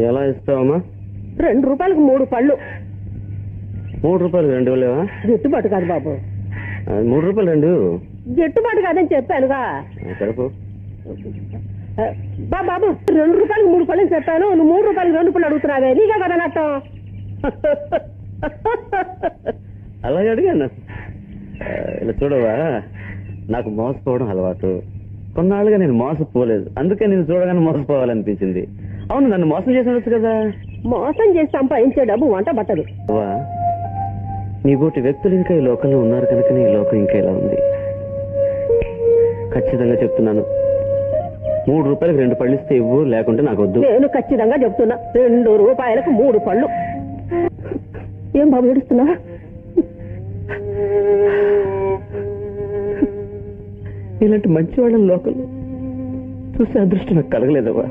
ఎలా ఇస్తావమ్మా? 2 రూపాయలకు 3 పళ్ళు. 3 రూపాయలు 2 లేవా? గిట్టుబాటు కాదు బాబు. 3 రూపాయలు 2 గిట్టుబాటు కాదని చెప్పానుగా. కడుపు బాబు 2 రూపాయలకు 3 పళ్ళు చెప్పాను. నువ్వు 3 రూపాయలకు 2 పళ్ళు అడుగుతున్నావే, నీకే కదా నష్టం. అలాగే అడిగాను. ఇలా చూడవా, నాకు మోసపోవడం అలవాటు. కొన్నాళ్ళుగా నేను మోసపోలేదు, అందుకే నేను చూడగానే మోసపోవాలనిపించింది. అవును, నన్ను మోసం చేసి కదా. మోసం చేసి సంపాదించే డబ్బు వంట పట్టదు. నీ బోటి వ్యక్తులు ఇంకా ఈ లోకంలో ఉన్నారు కనుక నీ లోకం ఇంకా ఇలా ఉంది. ఖచ్చితంగా చెప్తున్నాను, 3 రూపాయలకు 2 పళ్ళు ఇస్తే ఇవ్వు, లేకుంటే నాకు వద్దు. నేను ఖచ్చితంగా చెప్తున్నా, 2 రూపాయలకు 3 పళ్ళు. ఏం బాబు ఏడుస్తున్నా? ఇలాంటి మంచి వాళ్ళని లోకంలో చూసే అదృష్టం నాకు కలగలేదవ్వా.